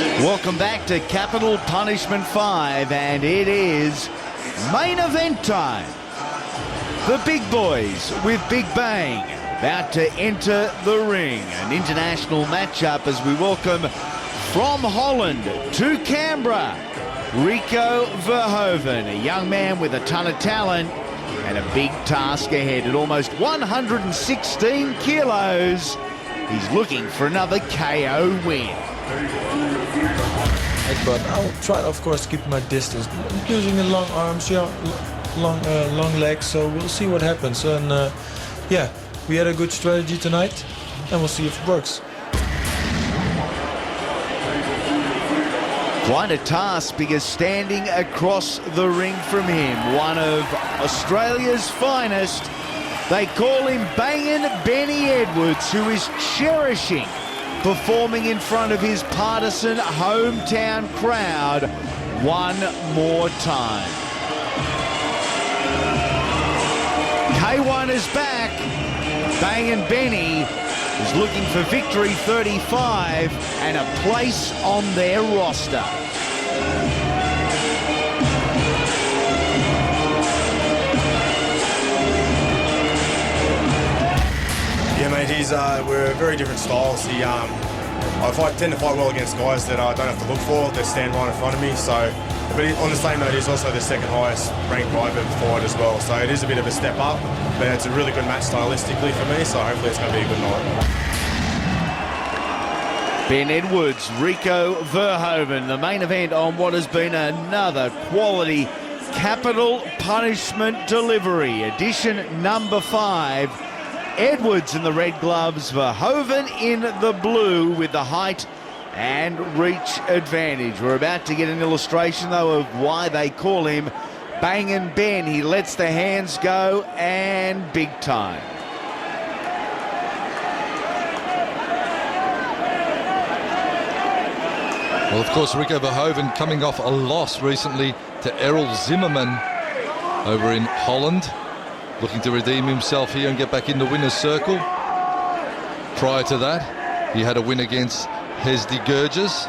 Welcome back to Capital Punishment 5, and it is main event time. The big boys with Big Bang about to enter the ring. An international matchup as we welcome from Holland to Canberra, Rico Verhoeven, a young man with a ton of talent and a big task ahead. At almost 116 kilos, he's looking for another KO win. But I'll try, of course, to keep my distance. I'm using the long arms, long legs, so we'll see what happens. And yeah, we had a good strategy tonight, and we'll see if it works. Quite a task, because standing across the ring from him, one of Australia's finest, they call him Bangin' Benny Edwards, who is cherishing performing in front of his partisan hometown crowd one more time. K1 is back. Bangin' Benny is looking for victory 35 and a place on their roster. Yeah, mate, we're very different styles. I tend to fight well against guys that I don't have to look for, that stand right in front of me. So, but on the same note, he's also the second highest ranked private fight as well. So it is a bit of a step up, but it's a really good match stylistically for me. So hopefully it's going to be a good night. Ben Edwards, Rico Verhoeven, the main event on what has been another quality Capital Punishment delivery, edition number 5. Edwards in the red gloves, Verhoeven in the blue with the height and reach advantage. We're about to get an illustration, though, of why they call him Bangin' Ben. He lets the hands go, and big time. Well, of course, Rico Verhoeven coming off a loss recently to Errol Zimmerman over in Holland. Looking to redeem himself here and get back in the winner's circle. Prior to that, he had a win against Hezdi Gurges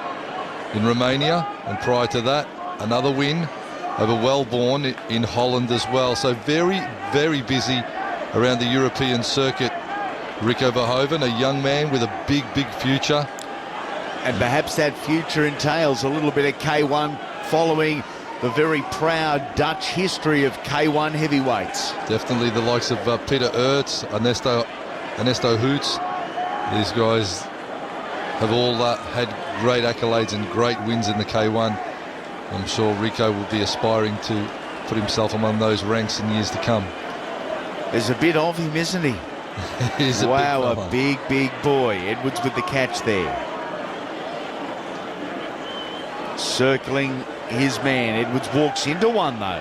in Romania, and prior to that, another win over Wellborn in Holland as well. So very, very busy around the European circuit. Rico Verhoeven, a young man with a big, big future. And perhaps that future entails a little bit of K1 following the very proud Dutch history of K1 heavyweights. Definitely the likes of Peter Ertz, Ernesto Hoots. These guys have all had great accolades and great wins in the K1. I'm sure Rico will be aspiring to put himself among those ranks in years to come. There's a bit of him, isn't he? He's a big, big boy. Edwards with the catch there. Circling his man. Edwards walks into one, though.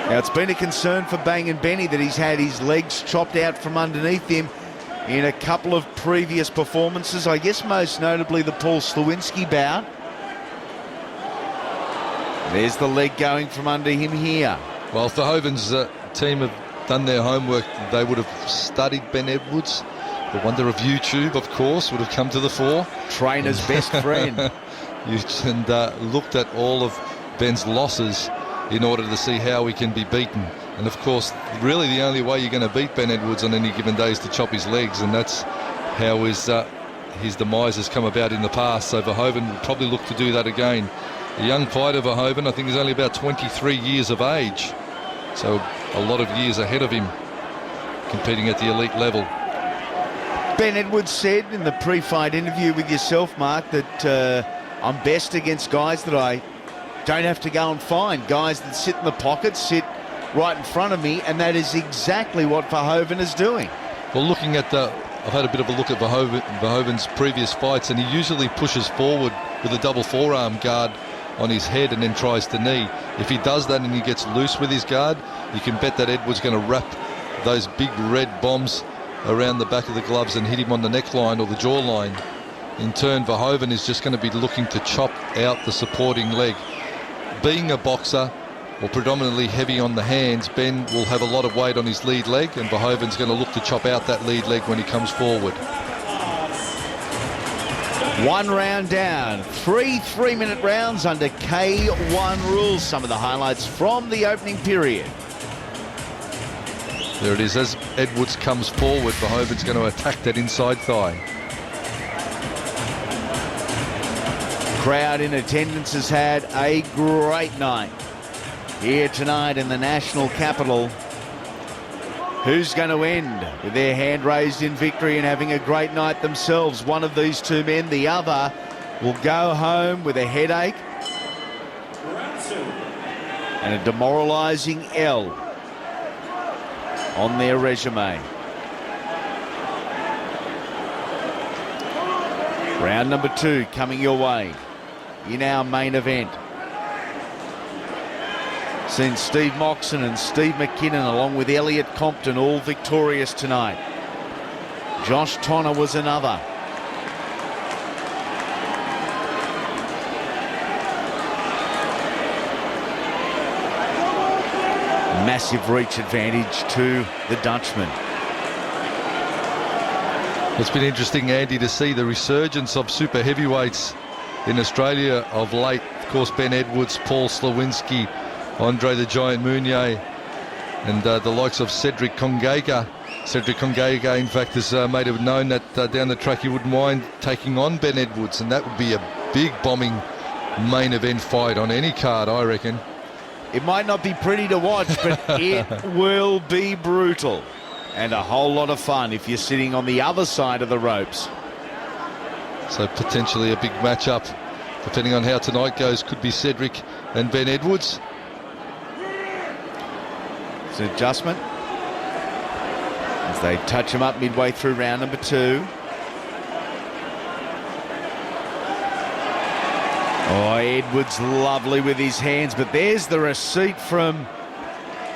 Now, it's been a concern for Bangin' Benny that he's had his legs chopped out from underneath him in a couple of previous performances. I guess most notably the Paul Slawinski bout. There's the leg going from under him here. Well, if Verhoeven's team have done their homework, they would have studied Ben Edwards. The wonder of YouTube, of course, would have come to the fore. Trainer's best friend. And looked at all of Ben's losses in order to see how he can be beaten. And of course, really the only way you're going to beat Ben Edwards on any given day is to chop his legs, and that's how his demise has come about in the past. So Verhoeven will probably look to do that again. A young fighter, Verhoeven, I think he's only about 23 years of age, so a lot of years ahead of him competing at the elite level. Ben Edwards said in the pre-fight interview with yourself, Mark, that I'm best against guys that I don't have to go and find, guys that sit in the pocket, sit right in front of me, and that is exactly what Verhoeven is doing. Well, looking at I've had a bit of a look at Verhoeven's previous fights, and he usually pushes forward with a double forearm guard on his head and then tries to knee. If he does that and he gets loose with his guard, you can bet that Edwards going to wrap those big red bombs around the back of the gloves and hit him on the neckline or the jawline. In turn, Verhoeven is just going to be looking to chop out the supporting leg. Being a boxer, or predominantly heavy on the hands, Ben will have a lot of weight on his lead leg, and Verhoeven's going to look to chop out that lead leg when he comes forward. One round down. 3 3-minute rounds under K1 rules. Some of the highlights from the opening period. There it is. As Edwards comes forward, Verhoeven's going to attack that inside thigh. Crowd in attendance has had a great night here tonight in the national capital. Who's going to end with their hand raised in victory and having a great night themselves? One of these two men, the other, will go home with a headache and a demoralising L on their resume. Round number 2 coming your way in our main event. Seen Steve Moxon and Steve McKinnon along with Elliot Compton all victorious tonight. Josh Tonner was another. Massive reach advantage to the Dutchman. It's been interesting, Andy, to see the resurgence of super heavyweights in Australia of late. Of course, Ben Edwards, Paul Slawinski, Andre the Giant Mounier, and the likes of Cedric Congega. Cedric Congega, in fact, has made it known that down the track he wouldn't mind taking on Ben Edwards, and that would be a big bombing main event fight on any card, I reckon. It might not be pretty to watch, but it will be brutal and a whole lot of fun if you're sitting on the other side of the ropes. So potentially a big matchup, depending on how tonight goes, could be Cedric and Ben Edwards. It's an adjustment as they touch him up midway through round number 2. Oh, Edwards lovely with his hands, but there's the receipt from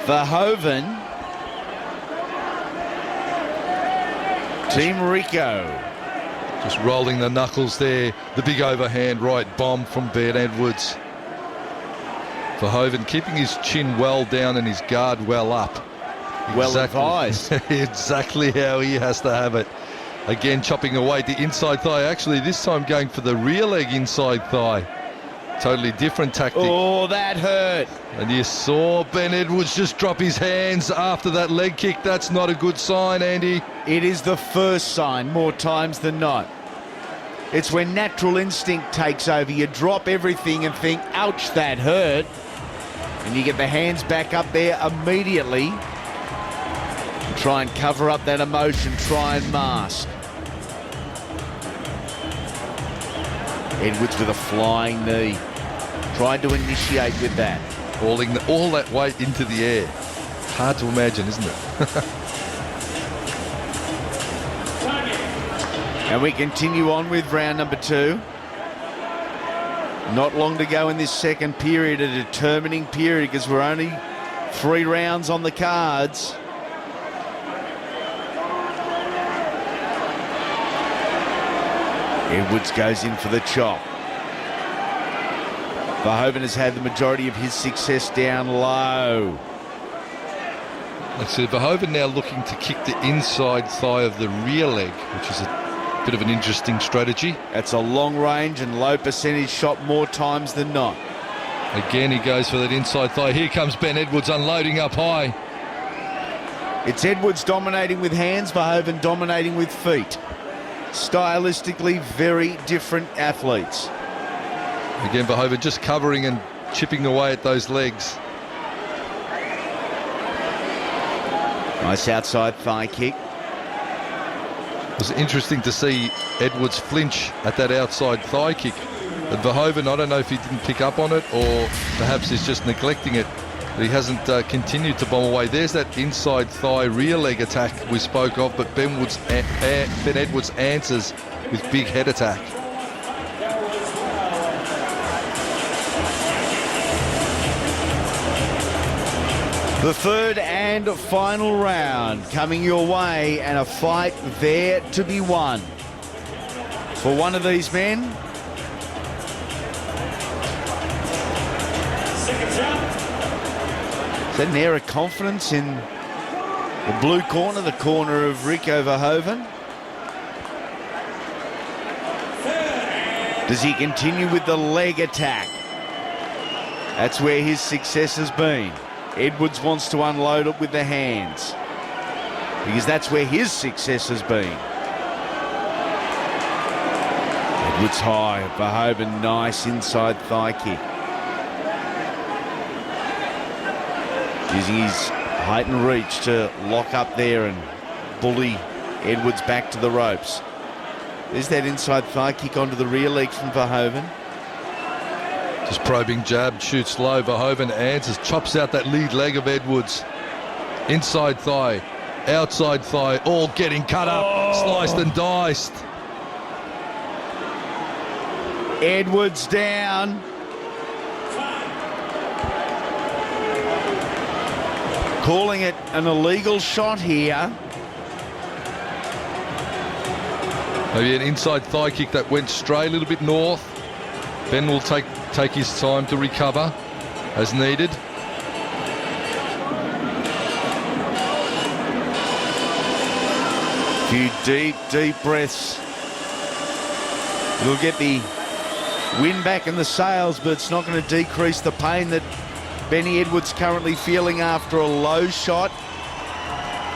Verhoeven. Team Rico. Just rolling the knuckles there. The big overhand right bomb from Ben Edwards. Verhoeven keeping his chin well down and his guard well up. Well advised. Exactly how he has to have it. Again, chopping away the inside thigh. Actually, this time going for the rear leg inside thigh. Totally different tactic. Oh, that hurt. And you saw Ben Edwards just drop his hands after that leg kick. That's not a good sign, Andy. It is the first sign more times than not. It's when natural instinct takes over. You drop everything and think, ouch, that hurt. And you get the hands back up there immediately. And try and cover up that emotion, try and mask. Edwards with a flying knee. Tried to initiate with that. Hauling all that weight into the air. Hard to imagine, isn't it? And we continue on with round number 2. Not long to go in this second period, a determining period, because we're only 3 rounds on the cards. Edwards goes in for the chop. Verhoeven has had the majority of his success down low. Like I said, Verhoeven now looking to kick the inside thigh of the rear leg, which is a bit of an interesting strategy. That's a long range and low percentage shot more times than not. Again, he goes for that inside thigh. Here comes Ben Edwards unloading up high. It's Edwards dominating with hands, Verhoeven dominating with feet. Stylistically very different athletes. Again, Verhoeven just covering and chipping away at those legs. Nice outside thigh kick. It was interesting to see Edwards flinch at that outside thigh kick. But Verhoeven, I don't know if he didn't pick up on it or perhaps he's just neglecting it. But he hasn't continued to bomb away. There's that inside thigh rear leg attack we spoke of, but Ben Edwards answers with big head attack. The third and final round coming your way, and a fight there to be won. For one of these men, is that an air of confidence in the blue corner, the corner of Rico Verhoeven? Does he continue with the leg attack? That's where his success has been. Edwards wants to unload it with the hands because that's where his success has been. Edwards high, Verhoeven nice inside thigh kick. Using his height and reach to lock up there and bully Edwards back to the ropes. There's that inside thigh kick onto the rear leg from Verhoeven. Just probing jab, shoots low. Verhoeven answers, chops out that lead leg of Edwards. Inside thigh, outside thigh, all getting cut up, sliced and diced. Edwards down. Calling it an illegal shot here. Maybe an inside thigh kick that went straight a little bit north. Ben will take his time to recover as needed. A few deep breaths. It'll get the wind back in the sails, but it's not going to decrease the pain that Benny Edwards currently feeling after a low shot.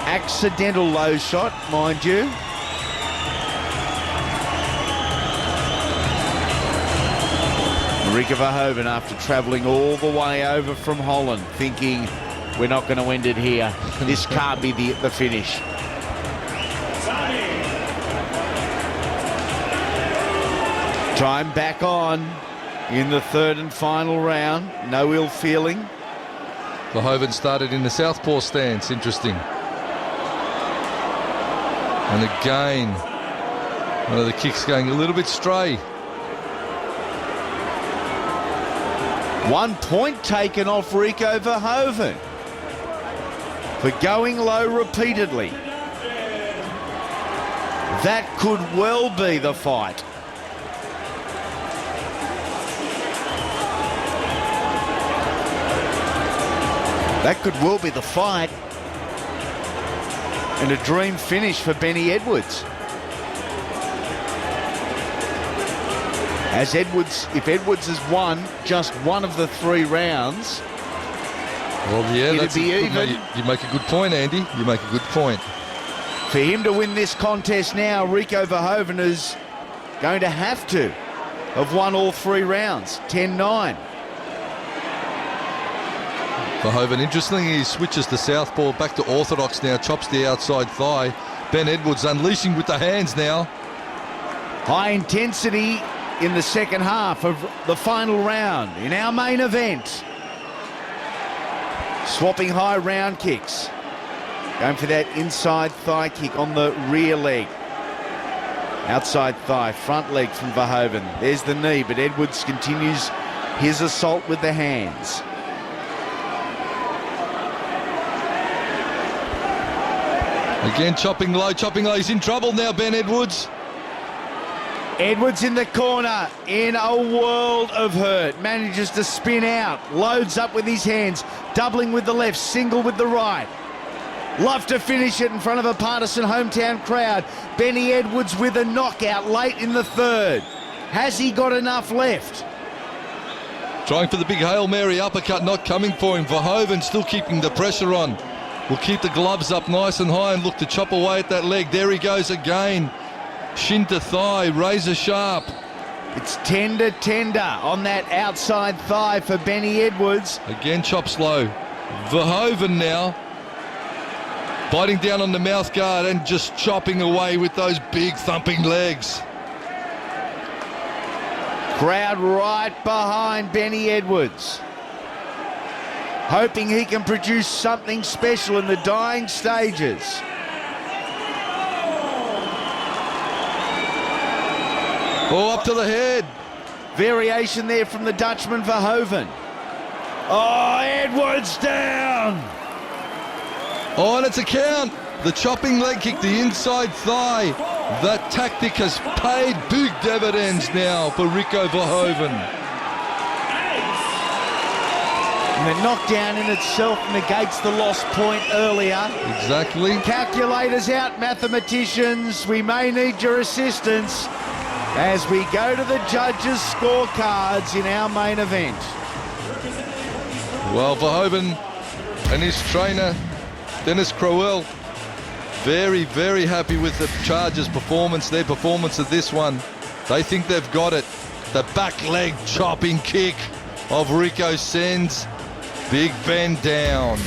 Accidental low shot, mind you. Rico Verhoeven, after travelling all the way over from Holland, thinking we're not going to end it here. This can't be the finish. Time back on in the third and final round. No ill feeling. Verhoeven started in the southpaw stance. Interesting. And again, one of the kicks going a little bit stray. 1 point taken off Rico Verhoeven for going low repeatedly. That could well be the fight. That could well be the fight. And a dream finish for Benny Edwards. As Edwards, if Edwards has won just one of the 3 rounds, well, yeah, it'd be even. You make a good point, Andy. You make a good point. For him to win this contest now, Rico Verhoeven is going to have to have won all 3 rounds, 10-9. Verhoeven, interestingly, he switches to southpaw back to orthodox now, chops the outside thigh. Ben Edwards unleashing with the hands now. High intensity in the second half of the final round in our main event. Swapping high round kicks. Going for that inside thigh kick on the rear leg. Outside thigh, front leg from Verhoeven. There's the knee, but Edwards continues his assault with the hands. Again, chopping low. He's in trouble now, Ben Edwards. Edwards in the corner, in a world of hurt. Manages to spin out, loads up with his hands, doubling with the left, single with the right. Love to finish it in front of a partisan hometown crowd. Benny Edwards with a knockout late in the third. Has he got enough left? Trying for the big Hail Mary uppercut, not coming for him. Verhoeven still keeping the pressure on. Will keep the gloves up nice and high and look to chop away at that leg. There he goes again. Shin to thigh, razor sharp. It's tender on that outside thigh for Benny Edwards. Again, chops low. Verhoeven now biting down on the mouth guard and just chopping away with those big thumping legs. Crowd right behind Benny Edwards, hoping he can produce something special in the dying stages. Oh, up to the head. Variation there from the Dutchman Verhoeven. Oh, Edwards down. Oh, and it's a count. The chopping leg kick, the inside thigh. That tactic has paid big dividends now for Rico Verhoeven. And the knockdown in itself negates the lost point earlier. Exactly. Calculators out, mathematicians. We may need your assistance. as we go to the judges' scorecards in our main event. Well, Verhoeven and his trainer, Dennis Crowell, very, very happy with the Chargers' performance, their performance of this one. They think they've got it. The back leg chopping kick of Rico sends Big Ben down.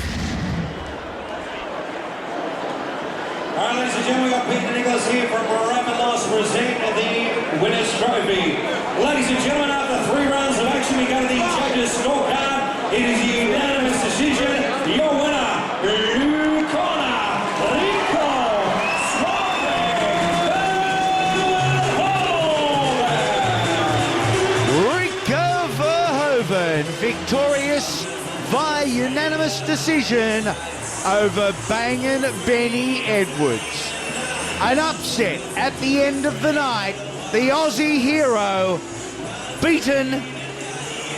All right, ladies and gentlemen, we've got Peter Nicholas here from Ravenloss to present the winner's trophy. Ladies and gentlemen, after 3 rounds of action, we go to the judges' scorecard. It is a unanimous decision. Your winner, Rico. Victorious by unanimous decision over Bangin' Benny Edwards. An upset at the end of the night. The Aussie hero beaten.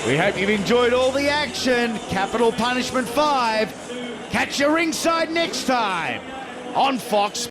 We hope you've enjoyed all the action. Capital Punishment 5. Catch you ringside next time on Fox.